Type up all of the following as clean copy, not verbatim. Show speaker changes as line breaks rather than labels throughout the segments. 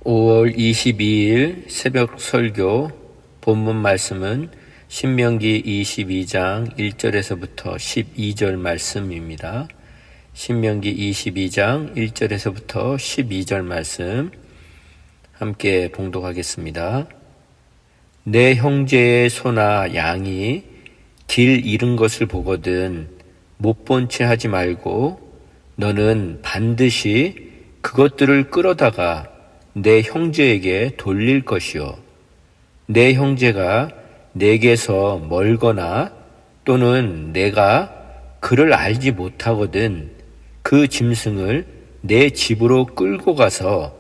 5월 22일 새벽 설교 본문 말씀은 신명기 22장 1절에서부터 12절 말씀입니다. 신명기 22장 1절에서부터 12절 말씀 함께 봉독하겠습니다. 내 형제의 소나 양이 길 잃은 것을 보거든 못 본 채 하지 말고 너는 반드시 그것들을 끌어다가 내 형제에게 돌릴 것이요. 내 형제가 내게서 멀거나 또는 내가 그를 알지 못하거든 그 짐승을 내 집으로 끌고 가서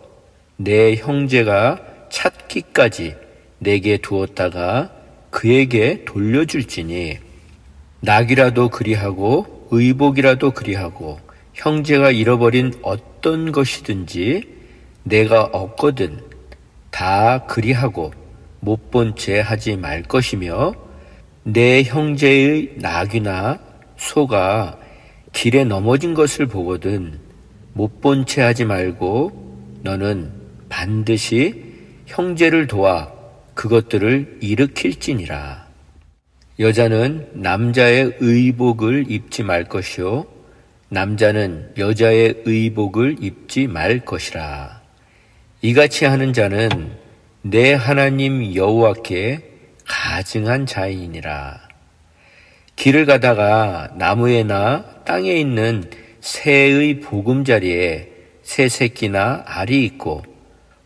내 형제가 찾기까지 내게 두었다가 그에게 돌려줄지니 낙이라도 그리하고 의복이라도 그리하고 형제가 잃어버린 어떤 것이든지 내가 없거든 다 그리하고 못 본 채 하지 말 것이며 내 형제의 낙이나 소가 길에 넘어진 것을 보거든 못 본 채 하지 말고 너는 반드시 형제를 도와 그것들을 일으킬지니라. 여자는 남자의 의복을 입지 말 것이요 남자는 여자의 의복을 입지 말 것이라. 이같이 하는 자는 내 하나님 여호와께 가증한 자이니라. 길을 가다가 나무에나 땅에 있는 새의 보금자리에 새 새끼나 알이 있고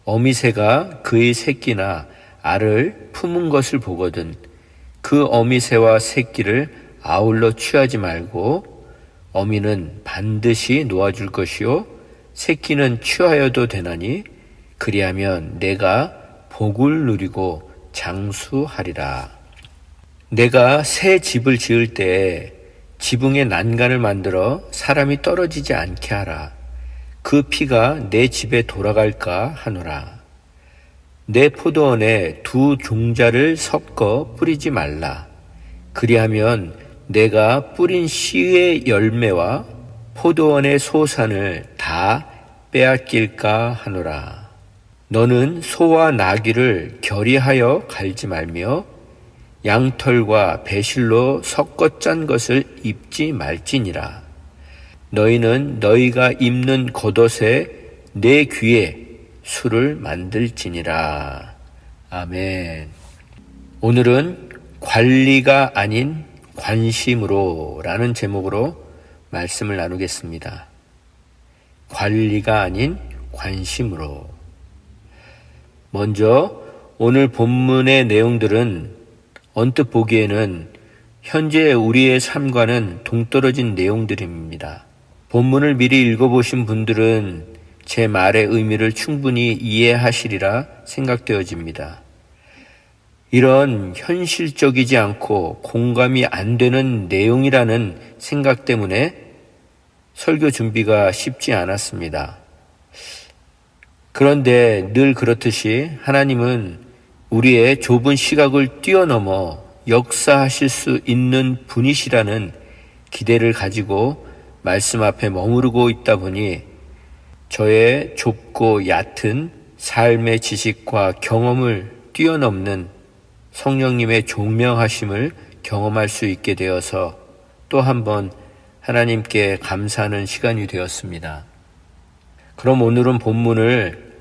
어미새가 그의 새끼나 알을 품은 것을 보거든 그 어미새와 새끼를 아울러 취하지 말고 어미는 반드시 놓아줄 것이요 새끼는 취하여도 되나니 그리하면 내가 복을 누리고 장수하리라. 내가 새 집을 지을 때에 지붕에 난간을 만들어 사람이 떨어지지 않게 하라. 그 피가 내 집에 돌아갈까 하노라. 내 포도원에 두 종자를 섞어 뿌리지 말라. 그리하면 내가 뿌린 씨의 열매와 포도원의 소산을 다 빼앗길까 하노라. 너는 소와 나귀를 결의하여 갈지 말며 양털과 배실로 섞어 짠 것을 입지 말지니라. 너희는 너희가 입는 겉옷에 내 귀에 술을 만들지니라. 아멘. 오늘은 관리가 아닌 관심으로 라는 제목으로 말씀을 나누겠습니다. 관리가 아닌 관심으로. 먼저 오늘 본문의 내용들은 언뜻 보기에는 현재 우리의 삶과는 동떨어진 내용들입니다. 본문을 미리 읽어보신 분들은 제 말의 의미를 충분히 이해하시리라 생각되어집니다. 이런 현실적이지 않고 공감이 안 되는 내용이라는 생각 때문에 설교 준비가 쉽지 않았습니다. 그런데 늘 그렇듯이 하나님은 우리의 좁은 시각을 뛰어넘어 역사하실 수 있는 분이시라는 기대를 가지고 말씀 앞에 머무르고 있다 보니 저의 좁고 얕은 삶의 지식과 경험을 뛰어넘는 성령님의 종명하심을 경험할 수 있게 되어서 또 한 번 하나님께 감사하는 시간이 되었습니다. 그럼 오늘은 본문을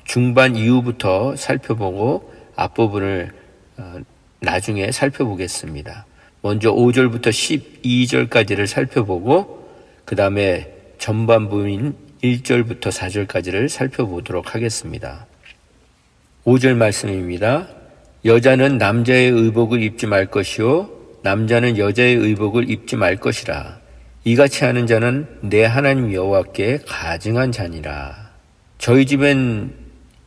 중반 이후부터 살펴보고 앞부분을 나중에 살펴보겠습니다. 먼저 5절부터 12절까지를 살펴보고 그 다음에 전반부인 1절부터 4절까지를 살펴보도록 하겠습니다. 5절 말씀입니다. 여자는 남자의 의복을 입지 말 것이요 남자는 여자의 의복을 입지 말 것이라. 이같이 하는 자는 내 하나님 여호와께 가증한 자니라. 저희 집엔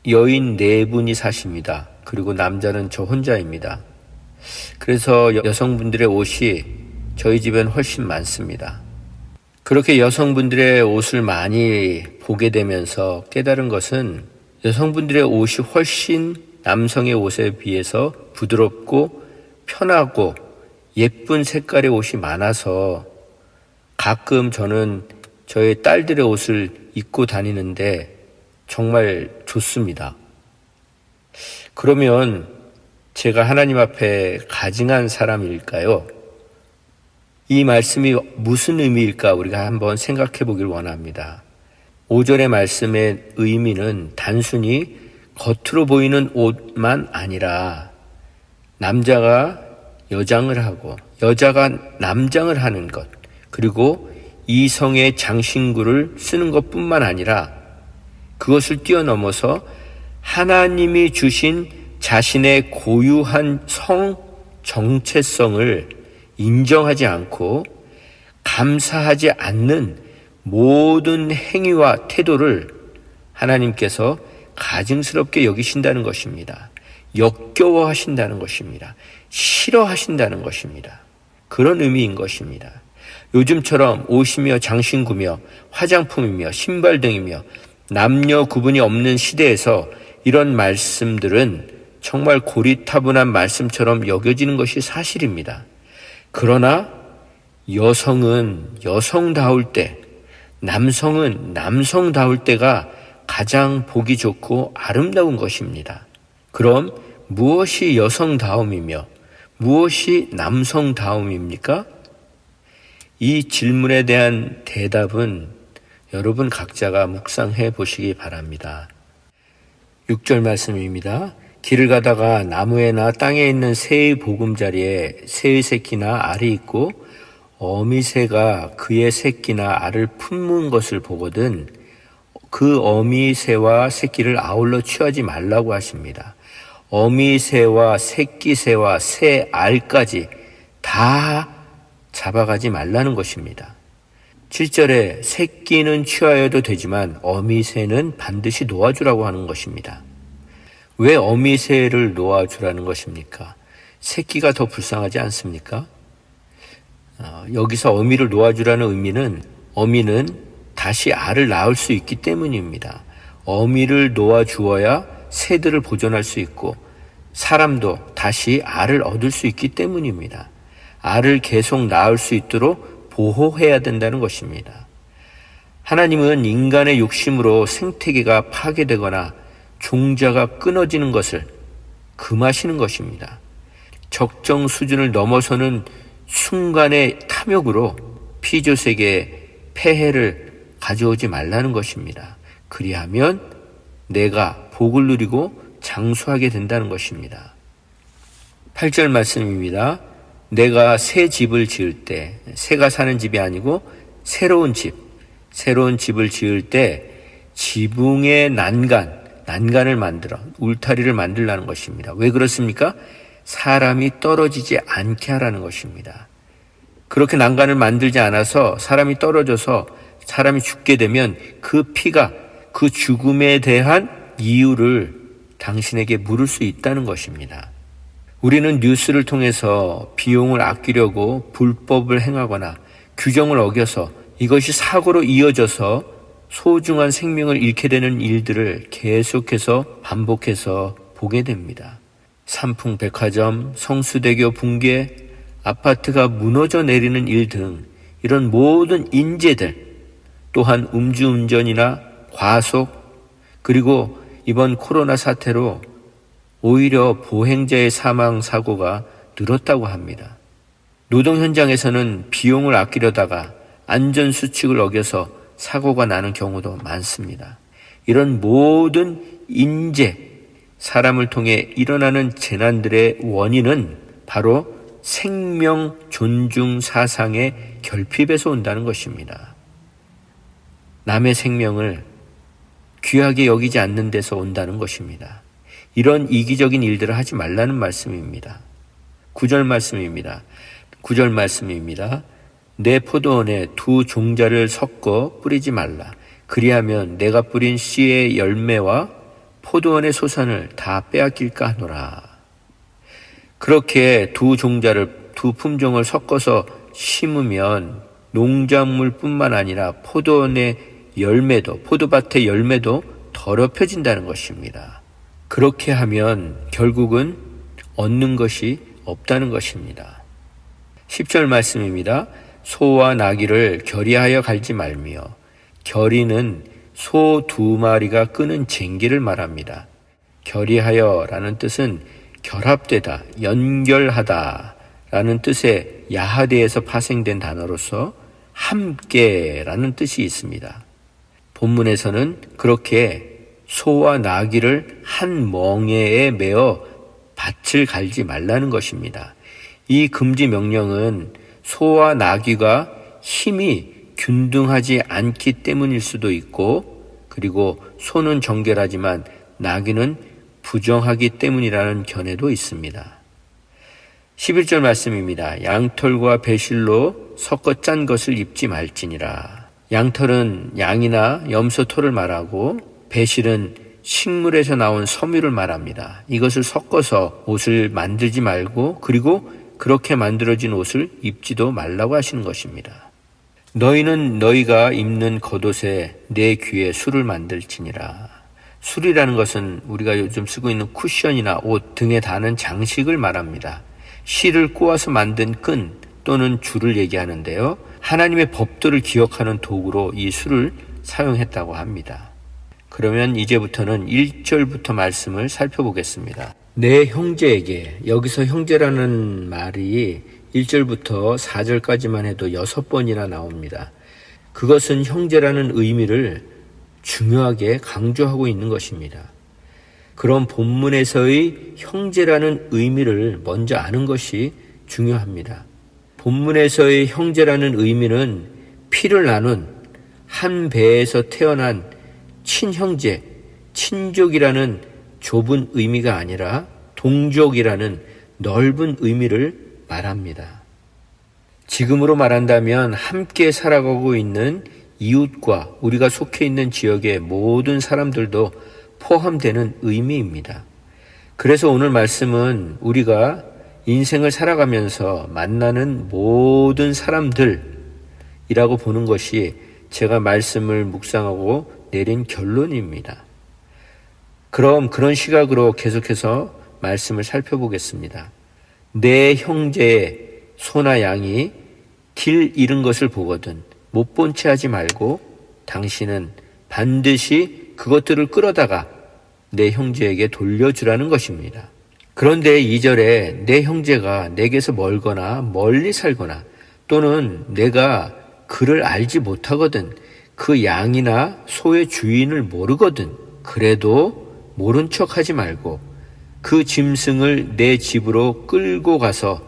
여인 4분이 사십니다. 그리고 남자는 저 혼자입니다. 그래서 여성분들의 옷이 저희 집엔 훨씬 많습니다. 그렇게 여성분들의 옷을 많이 보게 되면서 깨달은 것은 여성분들의 옷이 훨씬 남성의 옷에 비해서 부드럽고 편하고 예쁜 색깔의 옷이 많아서 가끔 저는 저의 딸들의 옷을 입고 다니는데 정말 좋습니다. 그러면 제가 하나님 앞에 가증한 사람일까요? 이 말씀이 무슨 의미일까 우리가 한번 생각해 보길 원합니다. 5절의 말씀의 의미는 단순히 겉으로 보이는 옷만 아니라 남자가 여장을 하고 여자가 남장을 하는 것, 그리고 이성의 장신구를 쓰는 것뿐만 아니라 그것을 뛰어넘어서 하나님이 주신 자신의 고유한 성 정체성을 인정하지 않고 감사하지 않는 모든 행위와 태도를 하나님께서 가증스럽게 여기신다는 것입니다. 역겨워하신다는 것입니다. 싫어하신다는 것입니다. 그런 의미인 것입니다. 요즘처럼 옷이며 장신구며 화장품이며 신발 등이며 남녀 구분이 없는 시대에서 이런 말씀들은 정말 고리타분한 말씀처럼 여겨지는 것이 사실입니다. 그러나 여성은 여성다울 때, 남성은 남성다울 때가 가장 보기 좋고 아름다운 것입니다. 그럼 무엇이 여성다움이며 무엇이 남성다움입니까? 이 질문에 대한 대답은 여러분 각자가 묵상해 보시기 바랍니다. 6절 말씀입니다. 길을 가다가 나무에나 땅에 있는 새의 보금자리에 새의 새끼나 알이 있고 어미새가 그의 새끼나 알을 품는 것을 보거든 그 어미새와 새끼를 아울러 취하지 말라고 하십니다. 어미새와 새끼새와 새 알까지 다 잡아가지 말라는 것입니다. 7절에 새끼는 취하여도 되지만 어미새는 반드시 놓아주라고 하는 것입니다. 왜 어미새를 놓아주라는 것입니까? 새끼가 더 불쌍하지 않습니까? 여기서 어미를 놓아주라는 의미는 어미는 다시 알을 낳을 수 있기 때문입니다. 어미를 놓아주어야 새들을 보존할 수 있고 사람도 다시 알을 얻을 수 있기 때문입니다. 알을 계속 낳을 수 있도록 보호해야 된다는 것입니다. 하나님은 인간의 욕심으로 생태계가 파괴되거나 종자가 끊어지는 것을 금하시는 것입니다. 적정 수준을 넘어서는 순간의 탐욕으로 피조세계에 폐해를 가져오지 말라는 것입니다. 그리하면 내가 복을 누리고 장수하게 된다는 것입니다. 8절 말씀입니다. 내가 새 집을 지을 때, 새가 사는 집이 아니고 새로운 집을 지을 때 지붕의 난간을 만들어 울타리를 만들라는 것입니다. 왜 그렇습니까? 사람이 떨어지지 않게 하라는 것입니다. 그렇게 난간을 만들지 않아서 사람이 떨어져서 사람이 죽게 되면 그 피가 그 죽음에 대한 이유를 당신에게 물을 수 있다는 것입니다. 우리는 뉴스를 통해서 비용을 아끼려고 불법을 행하거나 규정을 어겨서 이것이 사고로 이어져서 소중한 생명을 잃게 되는 일들을 계속해서 반복해서 보게 됩니다. 삼풍 백화점, 성수대교 붕괴, 아파트가 무너져 내리는 일 등 이런 모든 인재들, 또한 음주운전이나 과속, 그리고 이번 코로나 사태로 오히려 보행자의 사망 사고가 늘었다고 합니다. 노동 현장에서는 비용을 아끼려다가 안전수칙을 어겨서 사고가 나는 경우도 많습니다. 이런 모든 인재, 사람을 통해 일어나는 재난들의 원인은 바로 생명 존중 사상의 결핍에서 온다는 것입니다. 남의 생명을 귀하게 여기지 않는 데서 온다는 것입니다. 이런 이기적인 일들을 하지 말라는 말씀입니다. 9절 말씀입니다. 내 포도원에 두 종자를 섞어 뿌리지 말라. 그리하면 내가 뿌린 씨의 열매와 포도원의 소산을 다 빼앗길까 하노라. 그렇게 두 품종을 섞어서 심으면 농작물뿐만 아니라 포도원의 열매도, 포도밭의 열매도 더럽혀진다는 것입니다. 그렇게 하면 결국은 얻는 것이 없다는 것입니다. 10절 말씀입니다. 소와 나귀를 결의하여 갈지 말며, 결의는 소 2마리가 끄는 쟁기를 말합니다. 결의하여 라는 뜻은 결합되다, 연결하다 라는 뜻의 야하대에서 파생된 단어로서 함께 라는 뜻이 있습니다. 본문에서는 그렇게 소와 나귀를 한 멍에에 매어 밭을 갈지 말라는 것입니다. 이 금지 명령은 소와 나귀가 힘이 균등하지 않기 때문일 수도 있고, 그리고 소는 정결하지만 나귀는 부정하기 때문이라는 견해도 있습니다. 11절 말씀입니다. 양털과 배실로 섞어 짠 것을 입지 말지니라. 양털은 양이나 염소 털을 말하고 배실은 식물에서 나온 섬유를 말합니다. 이것을 섞어서 옷을 만들지 말고, 그리고 그렇게 만들어진 옷을 입지도 말라고 하시는 것입니다. 너희는 너희가 입는 겉옷에 내 귀에 술을 만들지니라. 술이라는 것은 우리가 요즘 쓰고 있는 쿠션이나 옷 등에 다는 장식을 말합니다. 실을 꼬아서 만든 끈 또는 줄을 얘기하는데요. 하나님의 법도를 기억하는 도구로 이 술을 사용했다고 합니다. 그러면 이제부터는 1절부터 말씀을 살펴보겠습니다. 내 형제에게, 여기서 형제라는 말이 1절부터 4절까지만 해도 6번이나 나옵니다. 그것은 형제라는 의미를 중요하게 강조하고 있는 것입니다. 그런 본문에서의 형제라는 의미를 먼저 아는 것이 중요합니다. 본문에서의 형제라는 의미는 피를 나눈 한 배에서 태어난 친형제, 친족이라는 좁은 의미가 아니라 동족이라는 넓은 의미를 말합니다. 지금으로 말한다면 함께 살아가고 있는 이웃과 우리가 속해 있는 지역의 모든 사람들도 포함되는 의미입니다. 그래서 오늘 말씀은 우리가 인생을 살아가면서 만나는 모든 사람들이라고 보는 것이 제가 말씀을 묵상하고 내린 결론입니다. 그럼 그런 시각으로 계속해서 말씀을 살펴보겠습니다. 내 형제의 소나 양이 길 잃은 것을 보거든 못 본 채 하지 말고 당신은 반드시 그것들을 끌어다가 내 형제에게 돌려주라는 것입니다. 그런데 2절에 내 형제가 내게서 멀거나 멀리 살거나 또는 내가 그를 알지 못하거든 그 양이나 소의 주인을 모르거든 그래도 모른 척 하지 말고 그 짐승을 내 집으로 끌고 가서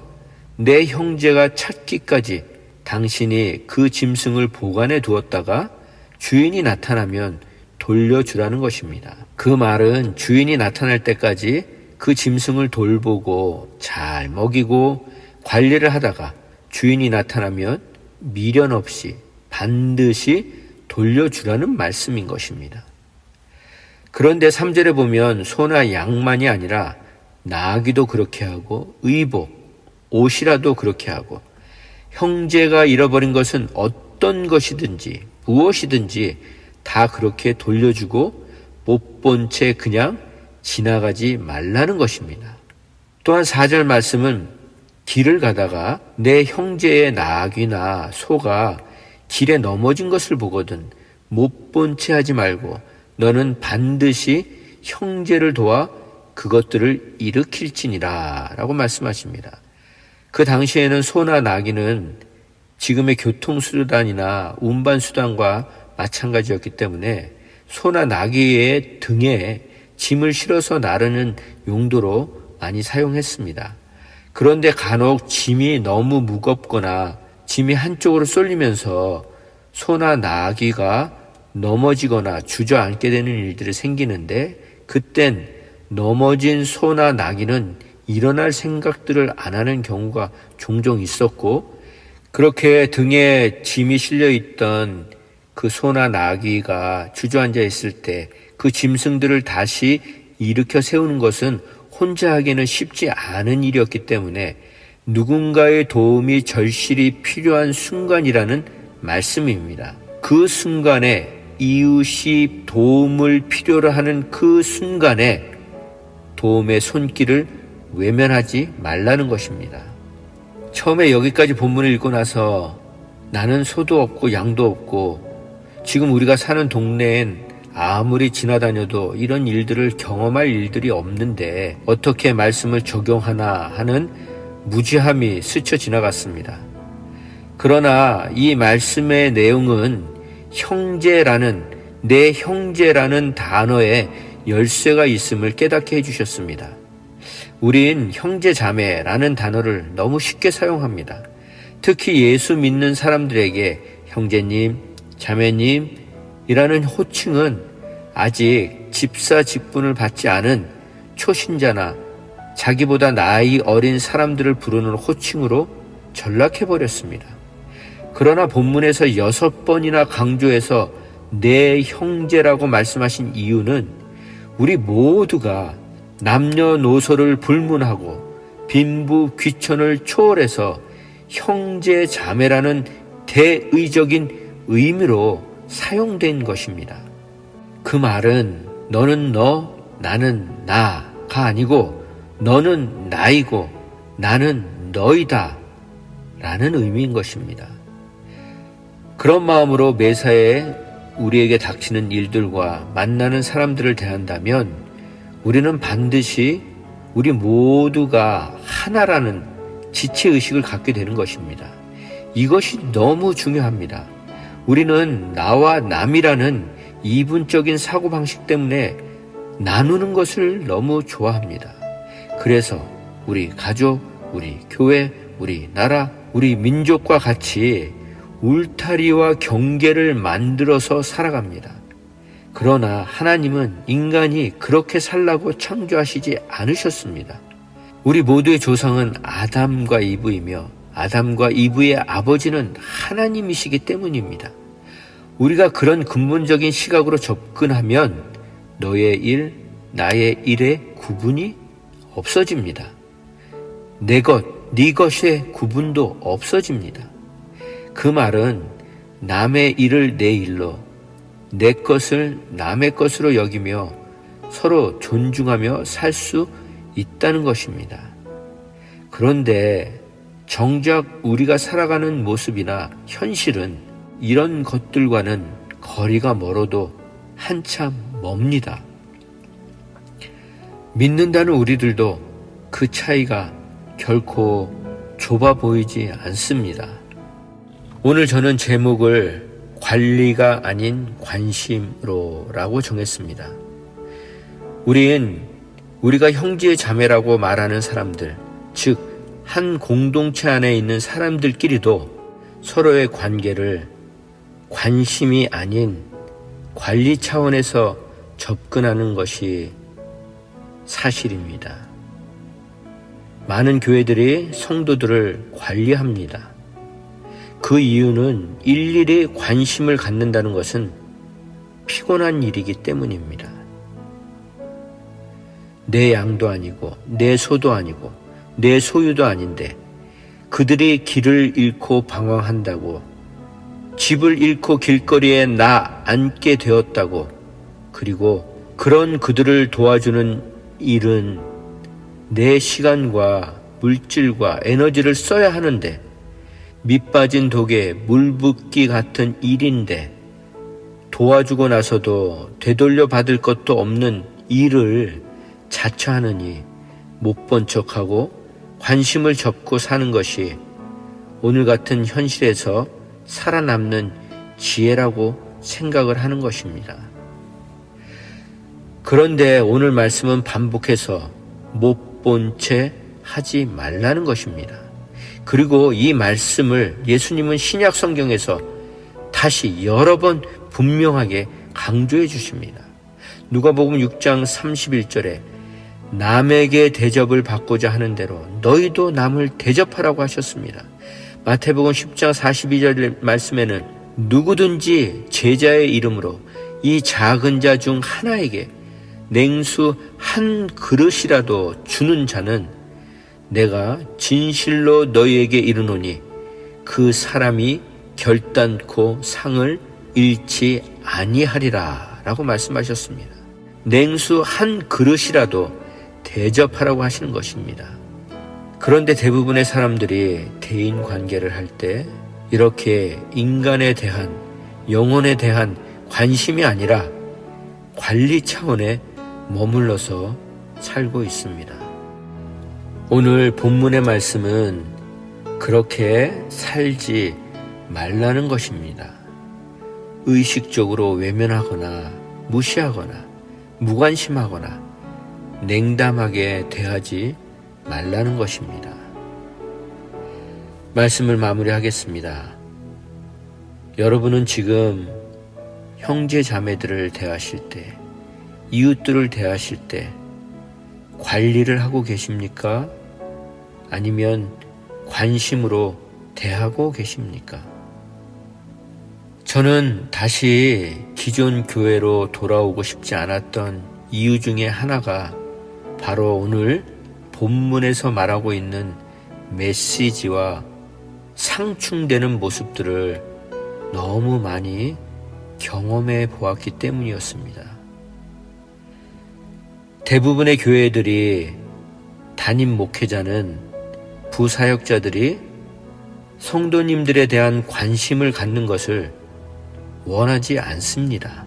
내 형제가 찾기까지 당신이 그 짐승을 보관해 두었다가 주인이 나타나면 돌려주라는 것입니다. 그 말은 주인이 나타날 때까지 그 짐승을 돌보고 잘 먹이고 관리를 하다가 주인이 나타나면 미련 없이 반드시 돌려주라는 말씀인 것입니다. 그런데 3절에 보면 소나 양만이 아니라 나귀도 그렇게 하고 의복, 옷이라도 그렇게 하고 형제가 잃어버린 것은 어떤 것이든지 무엇이든지 다 그렇게 돌려주고 못 본 채 그냥 지나가지 말라는 것입니다. 또한 4절 말씀은 길을 가다가 내 형제의 나귀나 소가 길에 넘어진 것을 보거든 못 본 채 하지 말고 너는 반드시 형제를 도와 그것들을 일으킬지니라 라고 말씀하십니다. 그 당시에는 소나 나귀는 지금의 교통수단이나 운반수단과 마찬가지였기 때문에 소나 나귀의 등에 짐을 실어서 나르는 용도로 많이 사용했습니다. 그런데 간혹 짐이 너무 무겁거나 짐이 한쪽으로 쏠리면서 소나 나귀가 넘어지거나 주저앉게 되는 일들이 생기는데 그땐 넘어진 소나 나귀는 일어날 생각들을 안 하는 경우가 종종 있었고 그렇게 등에 짐이 실려 있던 그 소나 나귀가 주저앉아 있을 때 그 짐승들을 다시 일으켜 세우는 것은 혼자 하기는 쉽지 않은 일이었기 때문에 누군가의 도움이 절실히 필요한 순간이라는 말씀입니다. 그 순간에 이웃이 도움을 필요로 하는 그 순간에 도움의 손길을 외면하지 말라는 것입니다. 처음에 여기까지 본문을 읽고 나서 나는 소도 없고 양도 없고 지금 우리가 사는 동네엔 아무리 지나다녀도 이런 일들을 경험할 일들이 없는데 어떻게 말씀을 적용하나 하는 무지함이 스쳐 지나갔습니다. 그러나 이 말씀의 내용은 내 형제라는 단어에 열쇠가 있음을 깨닫게 해주셨습니다. 우린 형제자매라는 단어를 너무 쉽게 사용합니다. 특히 예수 믿는 사람들에게 형제님, 자매님이라는 호칭은 아직 집사 직분을 받지 않은 초신자나 자기보다 나이 어린 사람들을 부르는 호칭으로 전락해버렸습니다. 그러나 본문에서 6번이나 강조해서 내 형제라고 말씀하신 이유는 우리 모두가 남녀노소를 불문하고 빈부 귀천을 초월해서 형제 자매라는 대의적인 의미로 사용된 것입니다. 그 말은 너는 너, 나는 나가 아니고 너는 나이고 나는 너이다 라는 의미인 것입니다. 그런 마음으로 매사에 우리에게 닥치는 일들과 만나는 사람들을 대한다면 우리는 반드시 우리 모두가 하나라는 지체의식을 갖게 되는 것입니다. 이것이 너무 중요합니다. 우리는 나와 남이라는 이분적인 사고방식 때문에 나누는 것을 너무 좋아합니다. 그래서 우리 가족, 우리 교회, 우리 나라, 우리 민족과 같이 울타리와 경계를 만들어서 살아갑니다. 그러나 하나님은 인간이 그렇게 살라고 창조하시지 않으셨습니다. 우리 모두의 조상은 아담과 이브이며 아담과 이브의 아버지는 하나님이시기 때문입니다. 우리가 그런 근본적인 시각으로 접근하면 너의 일, 나의 일의 구분이 없어집니다. 내 것, 네 것의 구분도 없어집니다. 그 말은 남의 일을 내 일로, 내 것을 남의 것으로 여기며 서로 존중하며 살 수 있다는 것입니다. 그런데 정작 우리가 살아가는 모습이나 현실은 이런 것들과는 거리가 멀어도 한참 멉니다. 믿는다는 우리들도 그 차이가 결코 좁아 보이지 않습니다. 오늘 저는 제목을 관리가 아닌 관심으로라고 정했습니다. 우리가 형제 자매라고 말하는 사람들, 즉 한 공동체 안에 있는 사람들끼리도 서로의 관계를 관심이 아닌 관리 차원에서 접근하는 것이 사실입니다. 많은 교회들이 성도들을 관리합니다. 그 이유는 일일이 관심을 갖는다는 것은 피곤한 일이기 때문입니다. 내 양도 아니고 내 소도 아니고 내 소유도 아닌데 그들이 길을 잃고 방황한다고, 집을 잃고 길거리에 나 앉게 되었다고, 그리고 그런 그들을 도와주는 일은 내 시간과 물질과 에너지를 써야 하는데 밑빠진 독에 물 붓기 같은 일인데 도와주고 나서도 되돌려 받을 것도 없는 일을 자처하느니 못 본 척하고 관심을 접고 사는 것이 오늘 같은 현실에서 살아남는 지혜라고 생각을 하는 것입니다. 그런데 오늘 말씀은 반복해서 못 본 채 하지 말라는 것입니다. 그리고 이 말씀을 예수님은 신약 성경에서 다시 여러 번 분명하게 강조해 주십니다. 누가복음 6장 31절에 남에게 대접을 받고자 하는 대로 너희도 남을 대접하라고 하셨습니다. 마태복음 10장 42절 말씀에는 누구든지 제자의 이름으로 이 작은 자 중 하나에게 냉수 한 그릇이라도 주는 자는 내가 진실로 너희에게 이르노니 그 사람이 결단코 상을 잃지 아니하리라 라고 말씀하셨습니다. 냉수 한 그릇이라도 대접하라고 하시는 것입니다. 그런데 대부분의 사람들이 대인 관계를 할 때 이렇게 인간에 대한 영혼에 대한 관심이 아니라 관리 차원에 머물러서 살고 있습니다. 오늘 본문의 말씀은 그렇게 살지 말라는 것입니다. 의식적으로 외면하거나 무시하거나 무관심하거나 냉담하게 대하지 말라는 것입니다. 말씀을 마무리하겠습니다. 여러분은 지금 형제 자매들을 대하실 때, 이웃들을 대하실 때 관리를 하고 계십니까? 아니면 관심으로 대하고 계십니까? 저는 다시 기존 교회로 돌아오고 싶지 않았던 이유 중에 하나가 바로 오늘 본문에서 말하고 있는 메시지와 상충되는 모습들을 너무 많이 경험해 보았기 때문이었습니다. 대부분의 교회들이 담임 목회자는 부사역자들이 성도님들에 대한 관심을 갖는 것을 원하지 않습니다.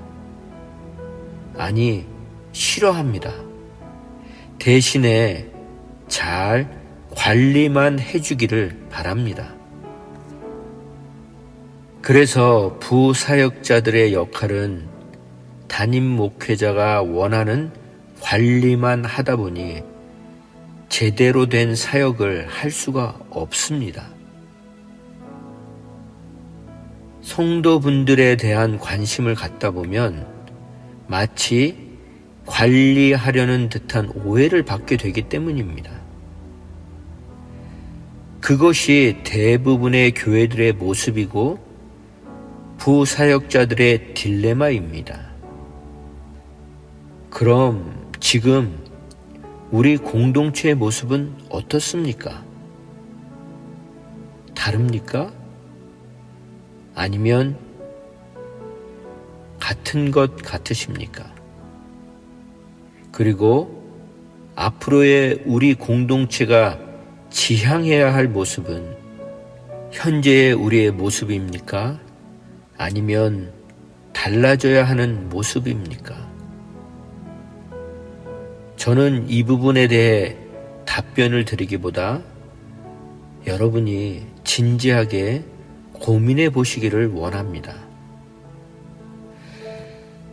아니, 싫어합니다. 대신에 잘 관리만 해주기를 바랍니다. 그래서 부사역자들의 역할은 담임 목회자가 원하는 관리만 하다 보니 제대로 된 사역을 할 수가 없습니다. 성도분들에 대한 관심을 갖다 보면 마치 관리하려는 듯한 오해를 받게 되기 때문입니다. 그것이 대부분의 교회들의 모습이고 부사역자들의 딜레마입니다. 그럼 지금 우리 공동체의 모습은 어떻습니까? 다릅니까? 아니면 같은 것 같으십니까? 그리고 앞으로의 우리 공동체가 지향해야 할 모습은 현재의 우리의 모습입니까? 아니면 달라져야 하는 모습입니까? 저는 이 부분에 대해 답변을 드리기보다 여러분이 진지하게 고민해 보시기를 원합니다.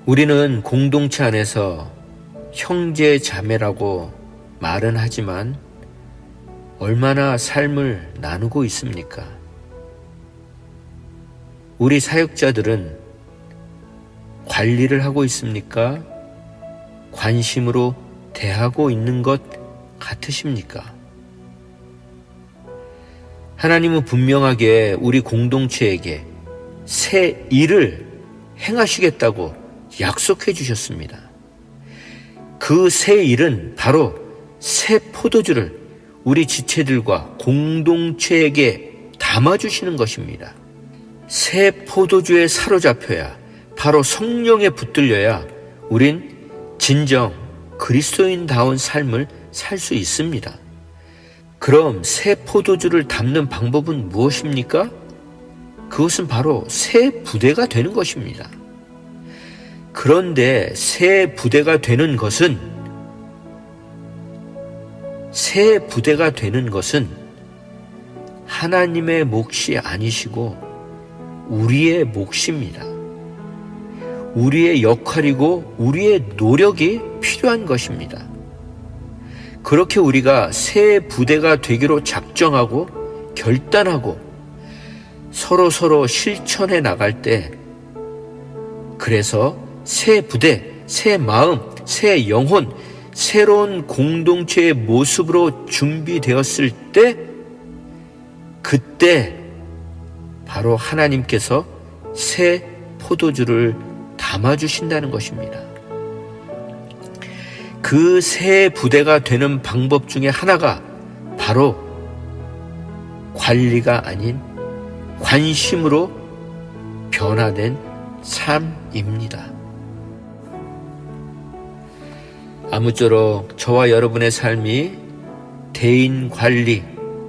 우리는 공동체 안에서 형제 자매라고 말은 하지만 얼마나 삶을 나누고 있습니까? 우리 사역자들은 관리를 하고 있습니까? 관심으로 대하고 있는 것 같으십니까? 하나님은 분명하게 우리 공동체에게 새 일을 행하시겠다고 약속해 주셨습니다. 그 새 일은 바로 새 포도주를 우리 지체들과 공동체에게 담아주시는 것입니다. 새 포도주에 사로잡혀야, 바로 성령에 붙들려야 우린 진정 그리스도인다운 삶을 살 수 있습니다. 그럼 새 포도주를 담는 방법은 무엇입니까? 그것은 바로 새 부대가 되는 것입니다. 그런데 새 부대가 되는 것은 하나님의 몫이 아니시고 우리의 몫입니다. 우리의 역할이고 우리의 노력이 필요한 것입니다. 그렇게 우리가 새 부대가 되기로 작정하고 결단하고 서로 실천해 나갈 때, 그래서 새 부대, 새 마음, 새 영혼, 새로운 공동체의 모습으로 준비되었을 때, 그때 바로 하나님께서 새 포도주를 담아주신다는 것입니다. 그 새 부대가 되는 방법 중에 하나가 바로 관리가 아닌 관심으로 변화된 삶입니다. 아무쪼록 저와 여러분의 삶이 대인 관리,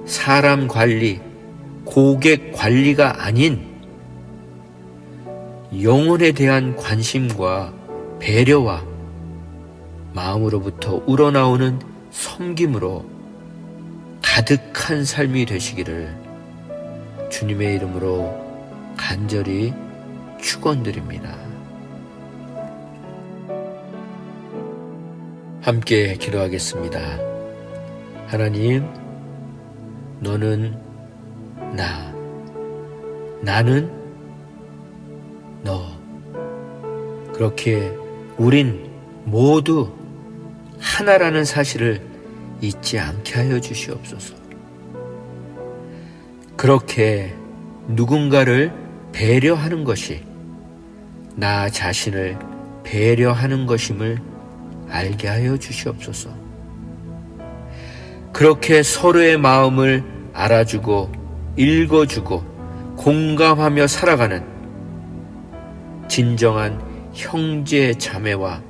사람 관리, 고객 관리가 아닌 영혼에 대한 관심과 배려와 마음으로부터 우러나오는 섬김으로 가득한 삶이 되시기를 주님의 이름으로 간절히 축원드립니다. 함께 기도하겠습니다. 하나님, 너는 나, 나는 너. 그렇게 우린 모두 하나라는 사실을 잊지 않게 하여 주시옵소서. 그렇게 누군가를 배려하는 것이 나 자신을 배려하는 것임을 알게 하여 주시옵소서. 그렇게 서로의 마음을 알아주고 읽어주고 공감하며 살아가는 진정한 형제 자매와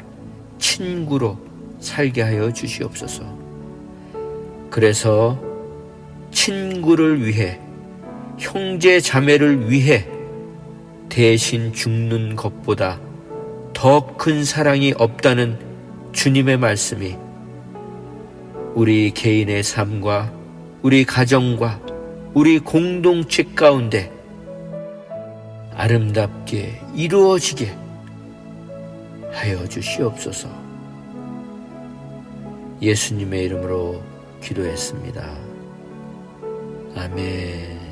친구로 살게 하여 주시옵소서. 그래서 친구를 위해, 형제 자매를 위해 대신 죽는 것보다 더 큰 사랑이 없다는 주님의 말씀이 우리 개인의 삶과 우리 가정과 우리 공동체 가운데 아름답게 이루어지게 하여 주시옵소서. 예수님의 이름으로 기도했습니다. 아멘.